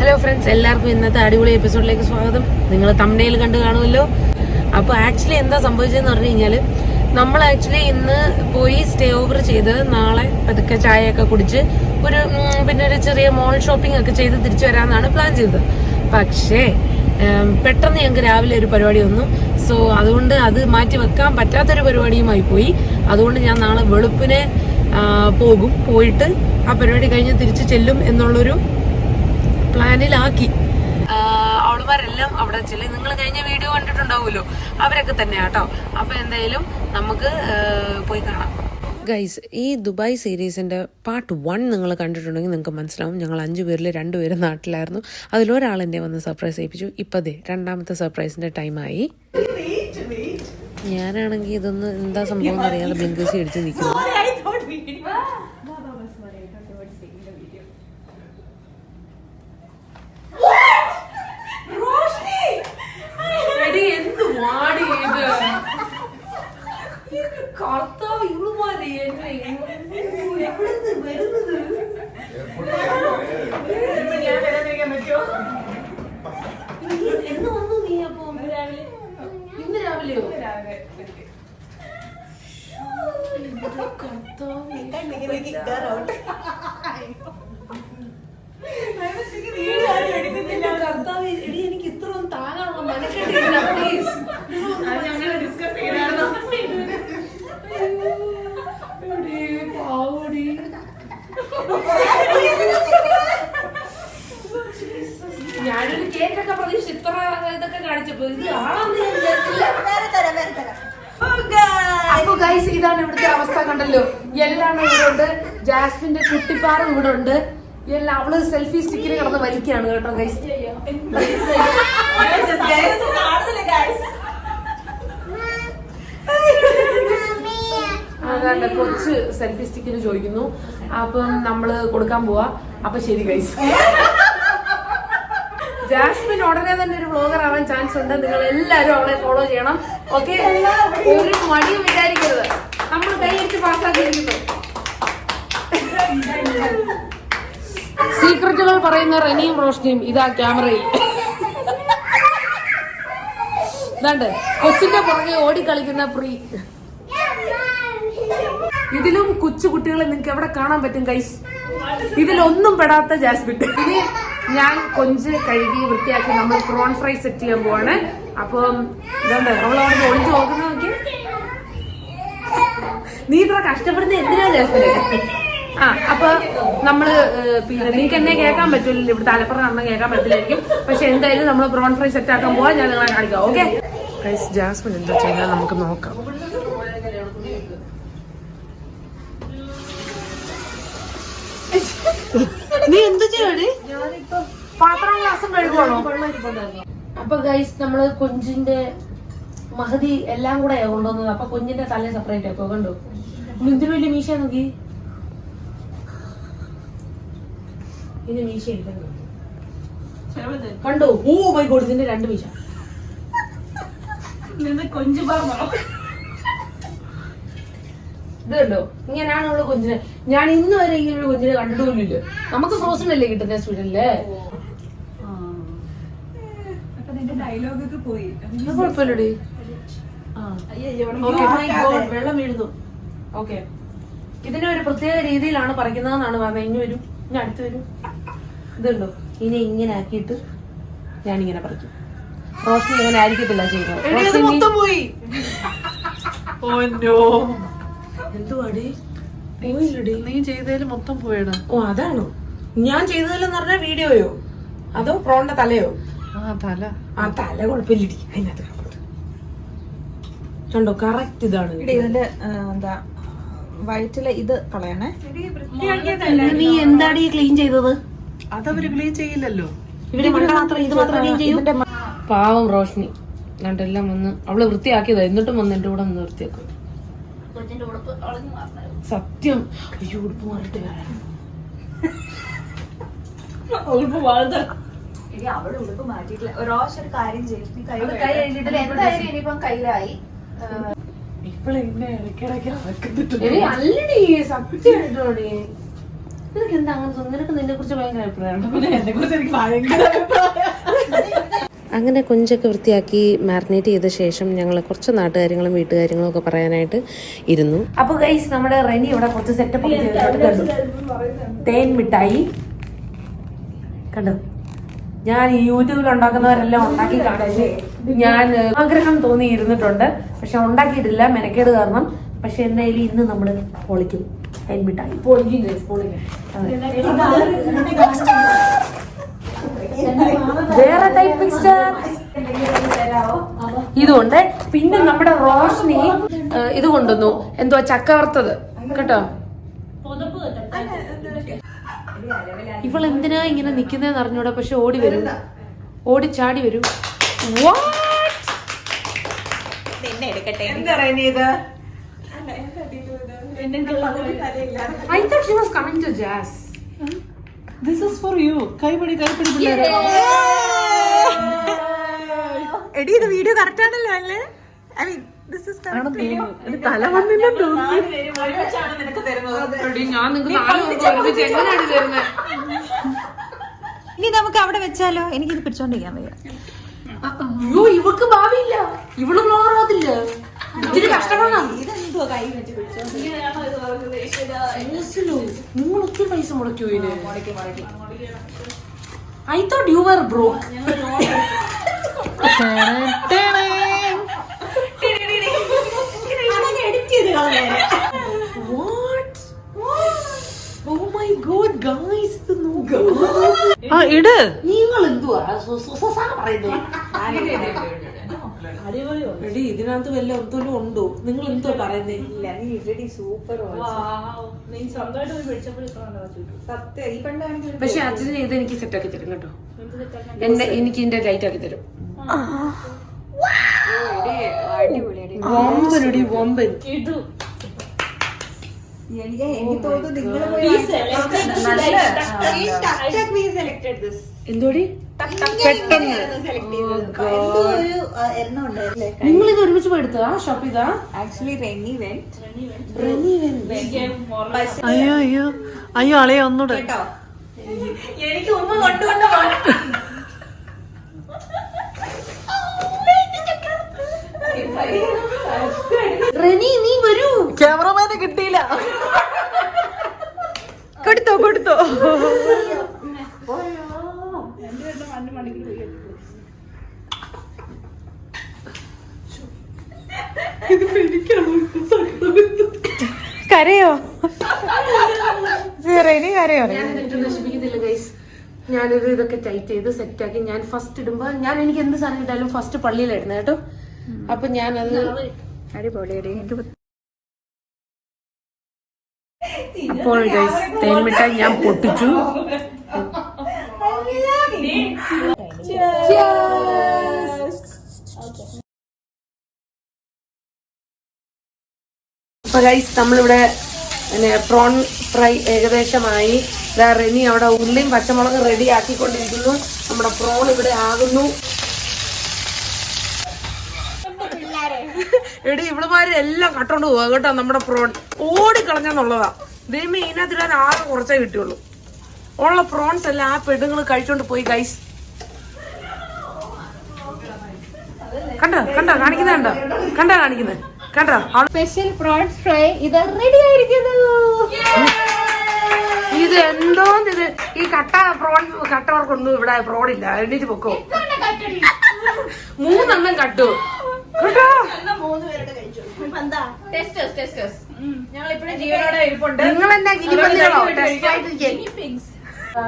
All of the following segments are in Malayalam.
ഹലോ ഫ്രണ്ട്സ്, എല്ലാവർക്കും ഇന്നത്തെ അടിപൊളി എപ്പിസോഡിലേക്ക് സ്വാഗതം. നിങ്ങൾ തംബ്നെയിൽ കണ്ടു കാണുമല്ലോ. അപ്പോൾ ആക്ച്വലി എന്താ സംഭവിച്ചതെന്ന് പറഞ്ഞു കഴിഞ്ഞാൽ, നമ്മൾ ആക്ച്വലി ഇന്ന് പോയി സ്റ്റേ ഓവർ ചെയ്ത് നാളെ പതുക്കെ ചായയൊക്കെ കുടിച്ച് പിന്നെ ഒരു ചെറിയ മോൾ ഷോപ്പിംഗ് ഒക്കെ ചെയ്ത് തിരിച്ചു വരാമെന്നാണ് പ്ലാൻ ചെയ്തത്. പക്ഷേ പെട്ടെന്ന് ഞങ്ങൾക്ക് രാവിലെ ഒരു പരിപാടി വന്നു. സോ അതുകൊണ്ട് അത് മാറ്റി വെക്കാൻ പറ്റാത്തൊരു പരിപാടിയുമായി പോയി. അതുകൊണ്ട് ഞാൻ നാളെ വെളുപ്പിനെ പോയിട്ട് ആ പരിപാടി കഴിഞ്ഞ് തിരിച്ചു ചെല്ലും എന്നുള്ളൊരു പ്ലാനിലാക്കി. അവളുമാരെല്ലാം അവിടെ ചെല്ലും. നിങ്ങൾ കഴിഞ്ഞ വീഡിയോ കണ്ടിട്ടുണ്ടാവുമല്ലോ, അവരൊക്കെ തന്നെയാട്ടോ. അപ്പൊ എന്തായാലും നമുക്ക് പോയി കാണാം. ഗൈസ്, ഈ ദുബായ് സീരീസിന്റെ പാർട്ട് 1 നിങ്ങൾ കണ്ടിട്ടുണ്ടെങ്കിൽ നിങ്ങൾക്ക് മനസ്സിലാവും. ഞങ്ങൾ 5 പേരിൽ 2 പേര് നാട്ടിലായിരുന്നു. അതിലൊരാൾ എന്നെ വന്ന് സർപ്രൈസ് ചെയ്യിപ്പിച്ചു. ഇപ്പതേ രണ്ടാമത്തെ സർപ്രൈസിന്റെ ടൈമായി. ഞാനാണെങ്കിൽ ഇതൊന്ന് എന്താ സംഭവം അറിയാതെ ബ്ലിങ്കേഴ്സ് അടിച്ച് നിൽക്കുന്നു. കർത്താവ്, ഇവളുമാരെ എന്ന് വന്നു നീ? അപ്പൊ ഇന്ന് രാവിലെയോ? കർത്താവ്, എടി എനിക്ക് ഇത്ര ഒന്നും താങ്ങാനുള്ള മനക്കെട്ടില്ല. പ്ലീസ് ഞാനൊരു കേക്കൊക്കെ പ്രതീക്ഷിച്ച് ഇത്ര ഇതൊക്കെ കാണിച്ചപ്പോ ഇത് ആണെന്ന് ഞാൻ വിചാരിച്ചില്ല. അപ്പൊ ഗൈസ്, ഇതാണ് ഇവിടുത്തെ അവസ്ഥ. കണ്ടല്ലോ, എല്ലാം ഇവിടെ ഉണ്ട്. ജാസ്മിന്റെ കുട്ടിപ്പാറ ഇവിടെ ഉണ്ട്. എല്ലാം അവള് സെൽഫി സ്റ്റിക്കിന് കിടന്ന് വലിക്കുകയാണ് കേട്ടോ ഗൈസ്. അതാണ്ട് കൊച്ച് സെൽഫി സ്റ്റിക്കിന് ചോദിക്കുന്നു. അപ്പം നമ്മള് കൊടുക്കാൻ പോവാ. അപ്പൊ ശരി ഗൈസ്. ജാസ്മിൻ ഉടനെ തന്നെ ഒരു വ്ളോഗർ ആവാൻ ചാൻസ് ഉണ്ട്. നിങ്ങൾ എല്ലാവരും അവളെ ഫോളോ ചെയ്യണം. ഓക്കെ, ഒരു മടിയും വിചാരിക്കരുത്. നമ്മൾ കൈയടിച്ച് പാസ്സാക്കിയിരിക്കുന്നു. സീക്രറ്റുകൾ പറയുന്ന റനിയും റോഷ്നിയും ഇതാ ക്യാമറയിൽ. ഇതാണ്ട് കൊച്ചിന്റെ പുറകെ ഓടിക്കളിക്കുന്ന പ്രീ. ഇതിലും കൊച്ചു കുട്ടികളെ നിങ്ങൾക്ക് എവിടെ കാണാൻ പറ്റും ഗൈസ്? ഇതിലൊന്നും പെടാത്ത ജാസ്മിൻ. ഇനി ഞാൻ കൊഞ്ച് കഴുകി വൃത്തിയാക്കി നമ്മൾ പ്രോൺ ഫ്രൈ സെറ്റ് ചെയ്യാൻ പോവാണ്. അപ്പം ഇതുണ്ട് അവളവിടെ ഒളിച്ചു നോക്കുന്ന നോക്കി. നീ ഇത്ര കഷ്ടപ്പെടുന്ന എന്തിനാ ജാസ്മിനെ? അപ്പൊ നമ്മള് പിന്നെ നിങ്ങൾക്ക് എന്നെ കേൾക്കാൻ പറ്റില്ല, ഇവിടെ തലപ്പുറം നടന്ന് കേൾക്കാൻ പറ്റില്ലായിരിക്കും. പക്ഷെ എന്തായാലും നമ്മൾ പ്രോൺ ഫ്രൈ സെറ്റ് ആക്കാൻ പോവാൻ ഞാൻ നിങ്ങളെ കാണിക്കാം. ഓക്കെ ഗൈസ്, ജാസ്മിൻ എന്താ ചെയ്യാൻ നമുക്ക് നോക്കാം. നീ എന്ത് ചെയ്യണേ? പാത്രം ഗ്ലാസും കഴുകുവാണോ? അപ്പൊ ഗൈസ്, നമ്മള് കൊഞ്ചിന്റെ മഹതി എല്ലാം കൂടെ കൊണ്ടുവന്നത്. അപ്പൊ കൊഞ്ചിന്റെ തല സെപ്പറേറ്റ് ആക്കോ. കണ്ടോ എന്തൊരു വലിയ മീശ നോക്കി. ഇനി മീശ കണ്ടോ? ഓ മൈ ഗോഡ്, ഇതിന്റെ 2 മീശ. കൊഞ്ച് ഇത് കണ്ടോ? ഇങ്ങനെയാണ് നമ്മള് കൊഞ്ചിനെ. ഞാൻ ഇന്ന് വരെ ഇങ്ങനെ ഒരു കൊഞ്ചിനെ കണ്ടിട്ടുമില്ല. നമുക്ക് ഫ്രോസൺ അല്ലേ കിട്ടുന്ന സ്വീഡനില്. കുഴപ്പമില്ലടി. വെള്ളം വീഴുന്നു. ഓക്കെ, ഇതിനെ ഒരു പ്രത്യേക രീതിയിലാണ് പറിക്കുന്നതെന്നാണ് പറഞ്ഞത്. ഇനി വരും, ഇനി അടുത്ത് വരും. ഇതുണ്ടോ? ഇനി ഇങ്ങനെ ആക്കിയിട്ട് ഞാനിങ്ങനെ പറിക്കും. റോഷ്നി ഇങ്ങനെ ആയിരിക്കത്തില്ല ചെയ്യുന്നത്. എന്തുവാടി? നീ ചെയ്തതിൽ മൊത്തം പോയടാ. ഓ അതാണോ? ഞാൻ ചെയ്തതിലെന്ന് പറഞ്ഞാൽ വീഡിയോയോ അതോ പ്രോണിന്റെ തലയോ? തല കുഴപ്പമില്ലടി, അതിനകത്ത് കണ്ടോ കറക്റ്റ് ഇതാണ്. ഇതിന്റെ എന്താ വയറ്റിലെ ഇത് കളയണേ. നീ എന്താടി ക്ലീൻ ചെയ്തത്? അതവര് ക്ലീൻ ചെയ്യില്ലല്ലോ. ഇവര് മാത്രം ഇത് മാത്രം ക്ലീൻ ചെയ്യും. പാവം റോഷ്നി രണ്ടെല്ലാം വന്ന് അവള് വൃത്തിയാക്കിയതാ. എന്നിട്ടും വന്ന് എന്റെ കൂടെ ഒന്ന് വൃത്തിയാക്കും. സത്യം. അയ്യോ, ഉടുപ്പ് മാറിട്ട് വരാം. ഉടുപ്പ് മാറട്ടെ. അവള് ഉടുപ്പ് മാറ്റിയിട്ടില്ല. ഒരു കാര്യം ചെയ്യും. കയ്യിലായി. അല്ലടി സത്യം. നിനക്ക് എന്താ അങ്ങനെ തോന്നുന്നു? നിനക്ക് നിന്നെ കുറിച്ച് ഭയങ്കര അഭിപ്രായമാണ്. എന്നെ കുറിച്ച് എനിക്ക് ഭയങ്കര അങ്ങനെ കൊഞ്ചൊക്കെ വൃത്തിയാക്കി മാരിനേറ്റ് ചെയ്ത ശേഷം ഞങ്ങൾ കുറച്ച് നാട്ടുകാര്യങ്ങളും വീട്ടുകാര്യങ്ങളും ഒക്കെ പറയാനായിട്ട് ഇരുന്നു. അപ്പൊ ഗൈസ് നമ്മുടെ റെനി ഇവിടെ കുറച്ച് സെറ്റപ്പ് തേൻ മിഠായി കണ്ടോ. ഞാൻ യൂട്യൂബിൽ ഉണ്ടാക്കുന്നവരെല്ലാം ഉണ്ടാക്കി കാണിച്ച് ഞാൻ ആഗ്രഹം തോന്നി ഇരുന്നിട്ടുണ്ട്. പക്ഷെ ഉണ്ടാക്കിയിട്ടില്ല മെനക്കേട് കാരണം. പക്ഷെ എന്തായാലും ഇന്ന് നമ്മള് പൊളിക്കും തേൻ മിഠായി. പൊളിക്കും ഗൈസ്, പൊളിക്കും. വേറെ ടൈപ്പ് മിക്സ്ചർ ഇതുകൊണ്ട്. പിന്നെ നമ്മുടെ റോഷ്നി ഇത് കൊണ്ടുവന്നു, എന്തുവാ ചക്ക വറുത്തത് കേട്ടോ. ഇവൾ എന്തിനാ ഇങ്ങനെ നിക്കുന്നതെന്ന് അറിഞ്ഞൂടാ. പക്ഷെ ഓടി വരും, ഓടി ചാടി വരും. I thought she was coming to jazz. This is for you. കൈപിടി പിള്ളേരെ. എടി ഇത് വീഡിയോ കറക്റ്റ് ആണല്ലോ അല്ലേ? I mean this is correct. തല വന്നില്ലെന്ന് തോന്നുന്നു. ഞാൻ നിങ്ങൾക്ക് എങ്ങനെയാണ് തരുന്നത്? ഇനി നമുക്ക് അവിടെ വെച്ചാലോ? എനിക്കിത് പിടിച്ചോണ്ടിരിക്കാൻ വയ്യ. അയ്യോ ഇവൾക്ക് ഭാവിയില്ല, ഇവള് നോറാതില്ല. ഇതിന് കഷ്ടപ്പെടണം. നിങ്ങൾ ഒത്തിരി പൈസ മുടക്കിയോ ഇതിന്? I thought you were broke. What? Oh my god guys, ഇത് നോക്കൂ. ഇട്. നിങ്ങൾ എന്തുവാ പറയുന്നേ? എടി ഇതിനകത്ത് വല്ല ഒന്നും ഉണ്ടോ? നിങ്ങൾ എന്തോ പറയുന്നേ? പക്ഷെ അച്ഛന് ഇത് എനിക്ക് സെറ്റ് ആക്കി തരും കേട്ടോ. എനിക്ക് ഇതിന്റെ ലൈറ്റ് ആക്കി തരും. വമ്പനടി വമ്പൻ. എന്തോടി പെട്ടെന്ന് നിങ്ങൾ ഇത് ഒരുമിച്ച് പോയെടുത്തതാ? ഷോപ്പ് ചെയ്താ? Actually Reni went. അയ്യോ അയ്യോ അയ്യോ അളയെ ഒന്നൂടെ. എനിക്ക് ഉമ്മ കൊണ്ടുകൊണ്ട് റെനി നീ വരൂ. ക്യാമറമാനെ കിട്ടിയില്ല. കൊടുത്തോ കരയോ? റെനി കരയോ? നശിപ്പിക്കുന്നില്ല ഗൈസ്. ഞാനിത് ഇതൊക്കെ ടൈറ്റ് ചെയ്ത് സെറ്റാക്കി ഞാൻ ഫസ്റ്റ് ഇടുമ്പോ എനിക്ക് എന്ത് സാധനം ഇട്ടാലും ഫസ്റ്റ് പള്ളിയിലായിരുന്നു കേട്ടോ. അപ്പൊ ഞാനത് അപ്പോൾ ഗൈസ് തേൻമിഠായി ഞാൻ പൊട്ടിച്ചു. അപ്പൊ ഗൈസ് നമ്മളിവിടെ പ്രോൺ ഫ്രൈ ഏകദേശമായി. റെനി അവിടെ ഉള്ളിയും പച്ചമുളക് റെഡി ആക്കിക്കൊണ്ടിരിക്കുന്നു. നമ്മുടെ പ്രോൺ ഇവിടെ ആകുന്നു. എടി ഇവളുമാര് എല്ലാം കട്ടോണ്ട് പോവാ കേട്ടോ. നമ്മുടെ പ്രോൺ ഓടിക്കളഞ്ഞെന്നുള്ളതാ. ദൈവമേ ഇതിനകത്തിടാൻ ആകെ കുറച്ചേ കിട്ടിയുള്ളൂ. ഉള്ള പ്രോൺസ് എല്ലാം ആ പെണ്ണുങ്ങൾ കഴിച്ചോണ്ട് പോയി ഗൈസ്. കണ്ടോ കാണിക്കുന്നത് സ്പെഷ്യൽ പ്രോൺസ് ഫ്രൈ ഇത് റെഡി ആയിരിക്കുന്നു. ഇത് എന്തോ ഇത് ഈ കട്ടവർക്കൊന്നും ഇവിടെ പ്രോണില്ല. എണ്ണീറ്റ് പൊക്കോ. 3 എണ്ണം കട്ടു കേട്ടോ. നിങ്ങളെന്നാ ഗിനിപ്പന്നികളോ?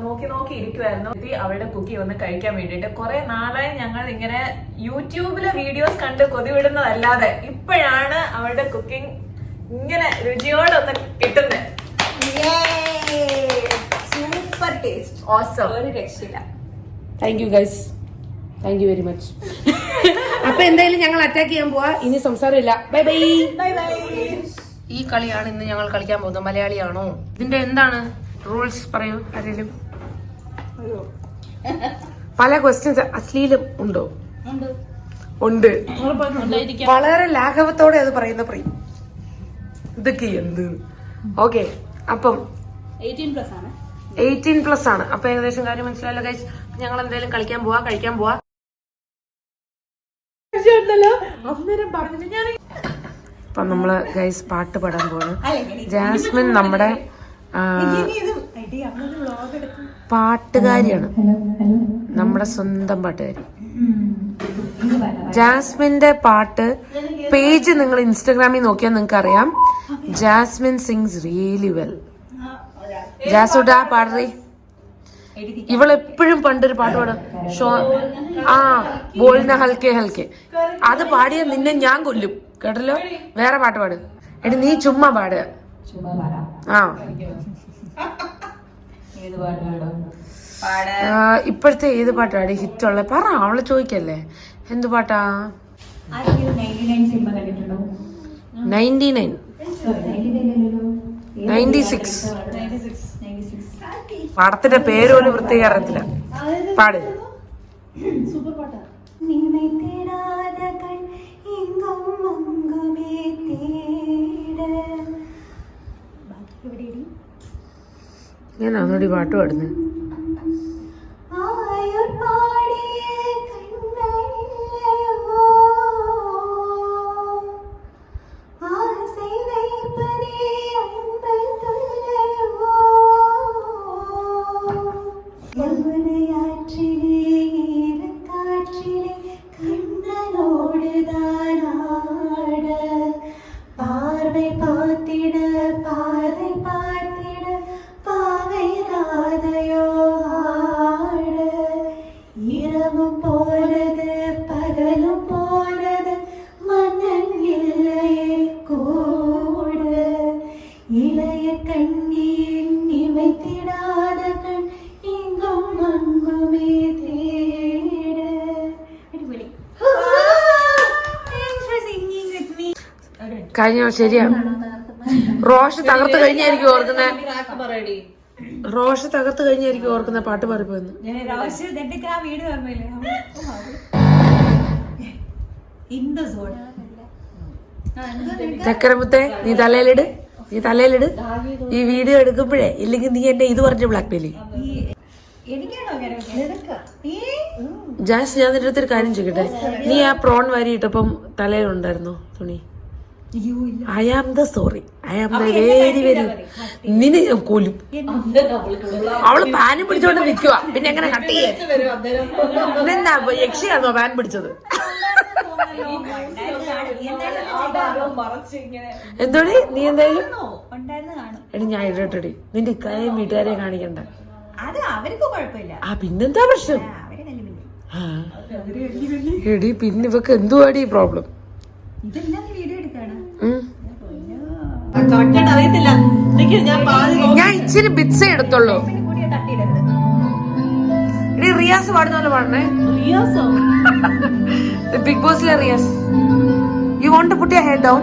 നോക്കി ഇരിക്കുവായിരുന്നു. അവളുടെ കുക്കി ഒന്ന് കഴിക്കാൻ വേണ്ടിട്ട് കുറെ നാളായി ഞങ്ങൾ ഇങ്ങനെ യൂട്യൂബിലെ വീഡിയോസ് കണ്ട് കൊതിവിടുന്നതല്ലാതെ ഇപ്പോഴാണ് അവളുടെ കുക്കിംഗ് ഇങ്ങനെ രുചിയോടൊന്ന് കിട്ടുന്നത്. Super taste. ഓസം. ഒരു രക്ഷയില്ല. Thank you guys, thank you very much. അപ്പൊ എന്തായാലും ഞങ്ങൾ അറ്റാക്ക് ചെയ്യാൻ പോവാ. ഇനി സംസാരമില്ല. Bye bye. ഈ കളിയാണ് ഇന്ന് ഞങ്ങൾ കളിക്കാൻ പോകുന്നത്. മലയാളിയാണോ? ഇതിന്റെ എന്താണ് റൂൾസ് പറയൂ ആരെങ്കിലും. പല ക്വസ്റ്റ്യൻസ് അശ്ലീലം ഉണ്ടോ? ഉണ്ട്. വളരെ ലാഘവത്തോടെ അത് പറയുന്ന പറയും. ഇതൊക്കെ എന്ത്? ഓക്കെ അപ്പം 18+ ആണ്. 18+ ആണ്. അപ്പൊ ഏകദേശം കാര്യം മനസ്സിലായല്ലോ ഗൈസ്. ഞങ്ങൾ എന്തായാലും കഴിക്കാൻ പോവാ. അപ്പൊ നമ്മള് ഗൈസ് പാട്ട് പാടാൻ പോവാണ്. ജാസ്മിൻ നമ്മുടെ പാട്ടുകാരിയാണ്, നമ്മുടെ സ്വന്തം പാട്ടുകാരി. ജാസ്മിന്റെ പാട്ട് പേജ് നിങ്ങൾ ഇൻസ്റ്റാഗ്രാമിൽ നോക്കിയാൽ നിങ്ങൾക്ക് അറിയാം. Jasmine sings really well. ജാസുടാ പാടറി. ഇവളെപ്പോഴും പണ്ടൊരു പാട്ട് പാടും, ബോൾന ഹൽക്കെ ഹൽക്കെ. അത് പാടിയ നിന്നെ ഞാൻ കൊല്ലും കേട്ടല്ലോ. വേറെ പാട്ട് പാട്. എടി നീ ചുമ്മാ പാടുക. ഇപ്പോഴത്തെ ഏത് പാട്ടാണ് ഹിറ്റുള്ള? പറ, അവള് ചോദിക്കല്ലേ. എന്ത് പാട്ടാ? 99 96. പടത്തിന്റെ പേര് പോലും വൃത്തിക്ക് അറിയത്തില്ല. പാട്. ഞാൻ അതോടി പാട്ട് പാടുന്നത്. കഴിഞ്ഞ ശരിയാ. റോഷ് തകർത്ത് കഴിഞ്ഞായിരിക്കും ഓർക്കുന്ന പാട്ട് പാടിപ്പോയെന്ന്. ചക്കരമുത്തേ നീ തലയിലിട്. ഈ വീഡിയോ എടുക്കുമ്പോഴേ, ഇല്ലെങ്കിൽ നീ എന്നെ ഇത് പറഞ്ഞ ബ്ലാക്ക്മെയിൽ. ജാസ്, ഞാൻ നിന്റെ അടുത്തൊരു കാര്യം ചോദിക്കട്ടെ. നീ ആ പ്രോൺ വാരിയിട്ടപ്പം തലയിലുണ്ടായിരുന്നോ തുണി? I am the sorry, I am the very very. നിന്നെ ഞാൻ കൊല്ലും. അവള് പാനും പിടിച്ചോണ്ട് നിൽക്കുക, പിന്നെ എങ്ങനെ കട്ട് ചെയ്യാ? എന്താ യക്ഷിയാണോ പാൻ പിടിച്ചത്? എന്തോടി നീ എന്തായാലും എടി ഞാൻ ഇടട്ടെടി. നിന്റെ ഇക്കാരെയും വീട്ടുകാരെയും കാണിക്കണ്ട. പിന്നെന്താ പ്രശ്നം? എടി പിന്നെ ഇവക്ക് എന്തുവാടി പ്രോബ്ലം? ഞാൻ ഇച്ചിരി ബിറ്റ്സേ എടുത്തുള്ളൂ. എടി റിയാസ് പാടുന്നല്ലോ പാടണേ. ബിഗ് ബോസിലെ Riyas. You want to put your head down?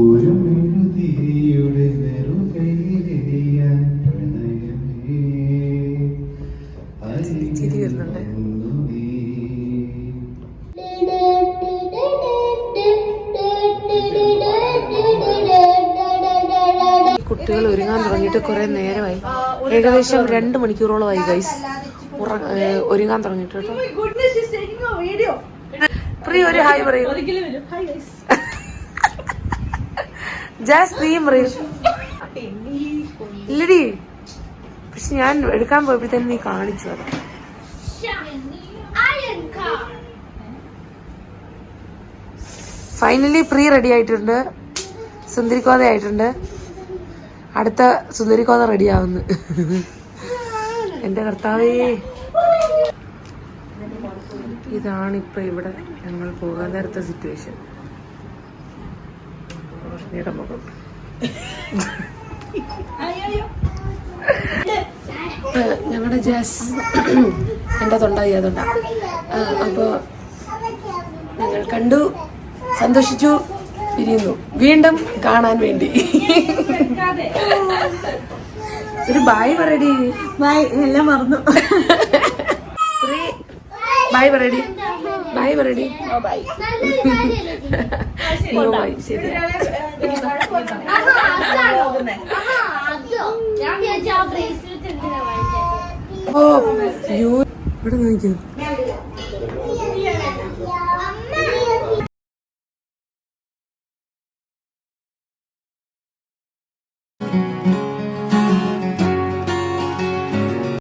ഒരു മെഴുതിയുടെ നെറുകയിലെരിയാൻ പ്രണയമേ ചിരി വരുന്നുണ്ട്. കുട്ടികൾ ഒരുങ്ങാൻ തുടങ്ങിയിട്ട് കുറെ നേരമായി. ഏകദേശം 2 മണിക്കൂറോളമായി ഗൈസ് ഒരുങ്ങാൻ തുടങ്ങിയിട്ട് കേട്ടോ. പ്രിയ ഒരു ഹായ് പറയൂ. ജാസ് നീ പറയൂ. ഇല്ലടി, പക്ഷെ ഞാൻ എടുക്കാൻ പോയപ്പോഴത്തേനും നീ കാണിച്ചു അത്. ഫൈനലി പ്രീ റെഡി ആയിട്ടുണ്ട്, സുന്ദരിക്കോത ആയിട്ടുണ്ട്. അടുത്ത സുന്ദരിക്കോത റെഡി ആവുന്നു. എന്റെ കർത്താവേ, ഇതാണ് ഇപ്പൊ ഇവിടെ ഞങ്ങൾ പോകാൻ നേരത്തെ സിറ്റുവേഷൻ. റോഷ്നിയുടെ മുഖം. ഞങ്ങളുടെ ജാസ് എന്റെ തൊണ്ടായി അതുണ്ട. അപ്പോ ഞങ്ങൾ കണ്ടു, സന്തോഷിച്ചു, പിരിയുന്നു വീണ്ടും കാണാൻ വേണ്ടി. ഒരു ബായ് പറയടി. ബായ്, എല്ലാം മറന്നു. ബായ് പറയടി, ബായ് പറയടി. ബായ്, ശരി. ഓ യു ഇവിടെ നോക്കിയോ.